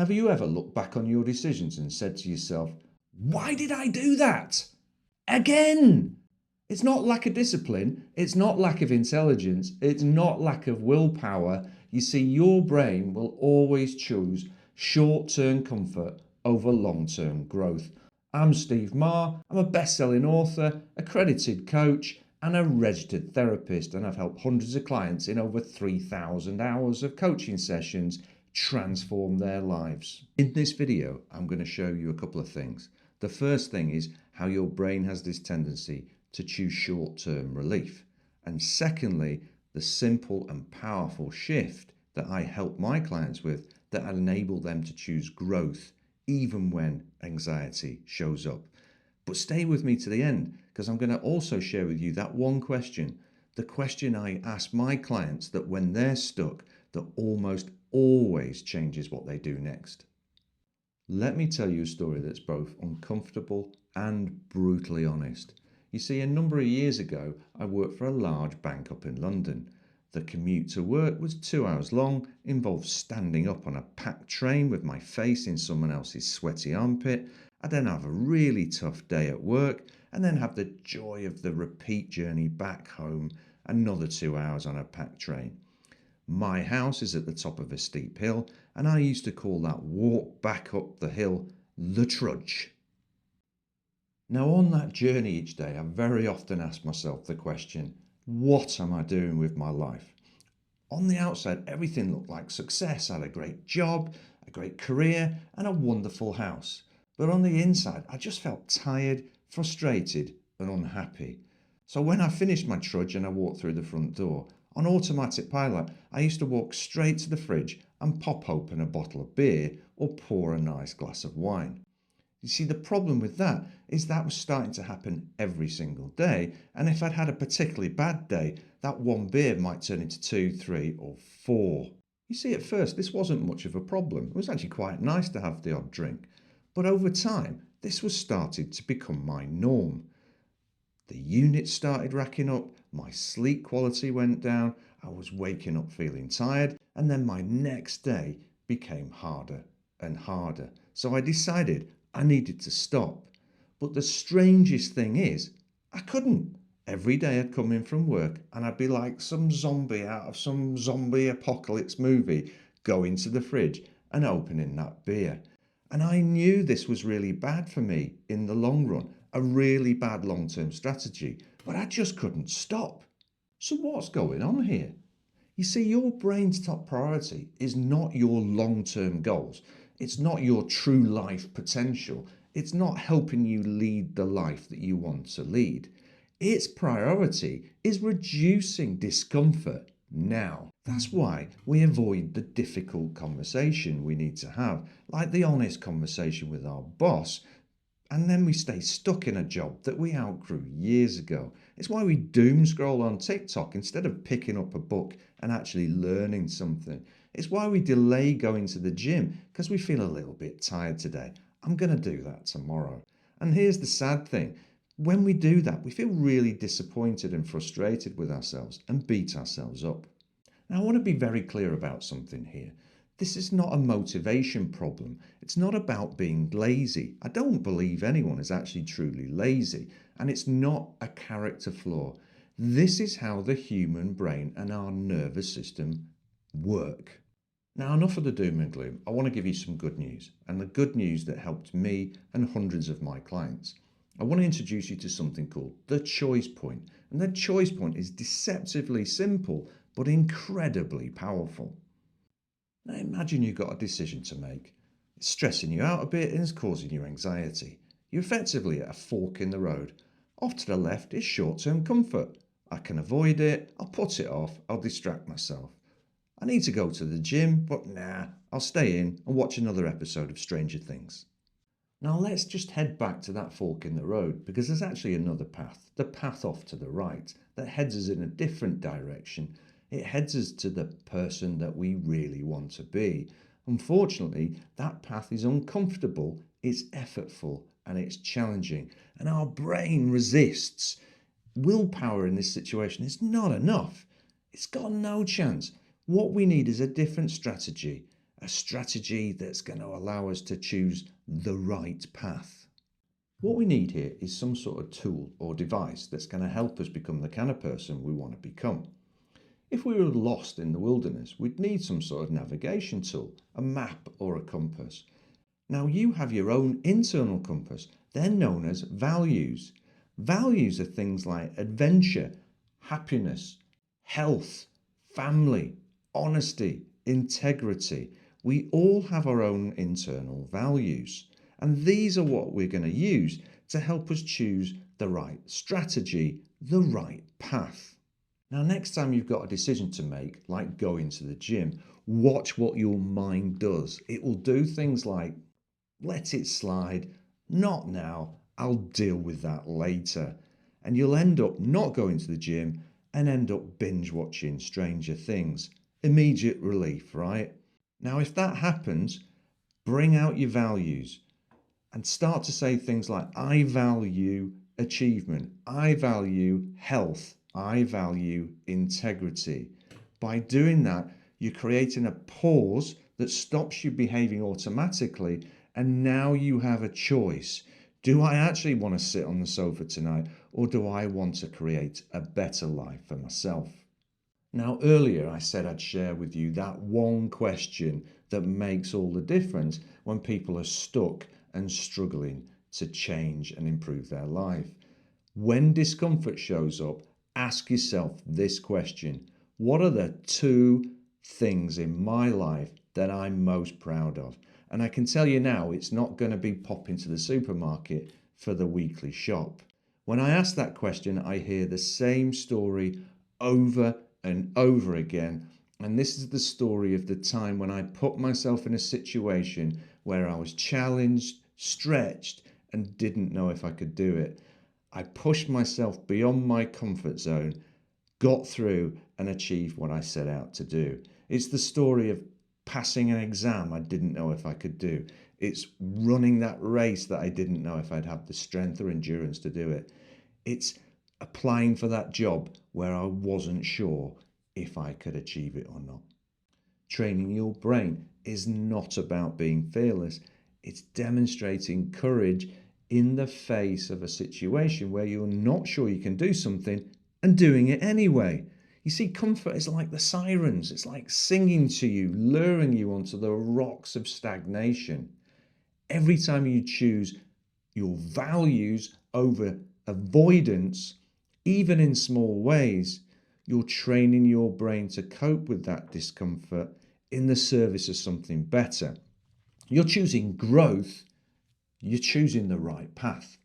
Have you ever looked back on your decisions and said to yourself, why did I do that? Again! It's not lack of discipline, it's not lack of intelligence, it's not lack of willpower. You see, your brain will always choose short-term comfort over long-term growth. I'm Steve Maher, I'm a best-selling author, accredited coach, and a registered therapist, and I've helped hundreds of clients in over 3,000 hours of coaching sessions transform their lives. In this video, I'm going to show you a couple of things. The first thing is how your brain has this tendency to choose short-term relief. And secondly, the simple and powerful shift that I help my clients with that enable them to choose growth even when anxiety shows up. But stay with me to the end, because I'm going to also share with you that one question, the question I ask my clients that when they're stuck, that almost always changes what they do next. Let me tell you a story that's both uncomfortable and brutally honest. You see, a number of years ago, I worked for a large bank up in London. The commute to work was 2 hours long, involved standing up on a packed train with my face in someone else's sweaty armpit. I then have a really tough day at work and then have the joy of the repeat journey back home, another 2 hours on a packed train. My house is at the top of a steep hill, and I used to call that walk back up the hill the trudge. Now, on that journey each day, I very often ask myself the question, what am I doing with my life? On the outside, everything looked like success. I had a great job, a great career, and a wonderful house. But on the inside, I just felt tired, frustrated, and unhappy. So when I finished my trudge and I walked through the front door, on automatic pilot, I used to walk straight to the fridge and pop open a bottle of beer or pour a nice glass of wine. You see, the problem with that is that was starting to happen every single day, and if I'd had a particularly bad day, that one beer might turn into 2, 3 or 4. You see, at first this wasn't much of a problem. It was actually quite nice to have the odd drink. But over time, this was started to become my norm. The units started racking up, my sleep quality went down, I was waking up feeling tired, and then my next day became harder and harder. So I decided I needed to stop. But the strangest thing is, I couldn't. Every day I'd come in from work and I'd be like some zombie out of some zombie apocalypse movie, going to the fridge and opening that beer. And I knew this was really bad for me in the long run, a really bad long-term strategy, but I just couldn't stop. So what's going on here? You see, your brain's top priority is not your long-term goals. It's not your true life potential. It's not helping you lead the life that you want to lead. Its priority is reducing discomfort now. That's why we avoid the difficult conversation we need to have, like the honest conversation with our boss, and then we stay stuck in a job that we outgrew years ago. It's why we doom scroll on TikTok instead of picking up a book and actually learning something. It's why we delay going to the gym because we feel a little bit tired today. I'm going to do that tomorrow. And here's the sad thing. When we do that, we feel really disappointed and frustrated with ourselves and beat ourselves up. Now, I want to be very clear about something here. This is not a motivation problem. It's not about being lazy. I don't believe anyone is actually truly lazy, and it's not a character flaw. This is how the human brain and our nervous system work. Now, enough of the doom and gloom. I want to give you some good news, and the good news that helped me and hundreds of my clients. I want to introduce you to something called the choice point, and the choice point is deceptively simple but incredibly powerful. Now imagine you've got a decision to make. It's stressing you out a bit and it's causing you anxiety. You're effectively at a fork in the road. Off to the left is short-term comfort. I can avoid it, I'll put it off, I'll distract myself. I need to go to the gym, but nah, I'll stay in and watch another episode of Stranger Things. Now let's just head back to that fork in the road, because there's actually another path, the path off to the right, that heads us in a different direction. It heads us to the person that we really want to be. Unfortunately, that path is uncomfortable, it's effortful, and it's challenging. And our brain resists. Willpower in this situation is not enough. It's got no chance. What we need is a different strategy, a strategy that's going to allow us to choose the right path. What we need here is some sort of tool or device that's going to help us become the kind of person we want to become. If we were lost in the wilderness, we'd need some sort of navigation tool, a map or a compass. Now you have your own internal compass. They're known as values. Values are things like adventure, happiness, health, family, honesty, integrity. We all have our own internal values. And these are what we're going to use to help us choose the right strategy, the right path. Now, next time you've got a decision to make, like going to the gym, watch what your mind does. It will do things like, let it slide, not now, I'll deal with that later. And you'll end up not going to the gym and end up binge watching Stranger Things. Immediate relief, right? Now, if that happens, bring out your values and start to say things like, I value achievement, I value health, I value integrity. By doing that, you're creating a pause that stops you behaving automatically, and now you have a choice. Do I actually want to sit on the sofa tonight, or do I want to create a better life for myself? Now, earlier I said I'd share with you that one question that makes all the difference when people are stuck and struggling to change and improve their life. When discomfort shows up, ask yourself this question: what are the 2 things in my life that I'm most proud of? And I can tell you now, it's not going to be popping to the supermarket for the weekly shop. When I ask that question, I hear the same story over and over again. And this is the story of the time when I put myself in a situation where I was challenged, stretched, and didn't know if I could do it. I pushed myself beyond my comfort zone, got through, and achieved what I set out to do. It's the story of passing an exam I didn't know if I could do. It's running that race that I didn't know if I'd have the strength or endurance to do it. It's applying for that job where I wasn't sure if I could achieve it or not. Training your brain is not about being fearless. It's demonstrating courage in the face of a situation where you're not sure you can do something and doing it anyway. You see, comfort is like the sirens. It's like singing to you, luring you onto the rocks of stagnation. Every time you choose your values over avoidance, even in small ways, you're training your brain to cope with that discomfort in the service of something better. You're choosing growth, you're choosing the right path.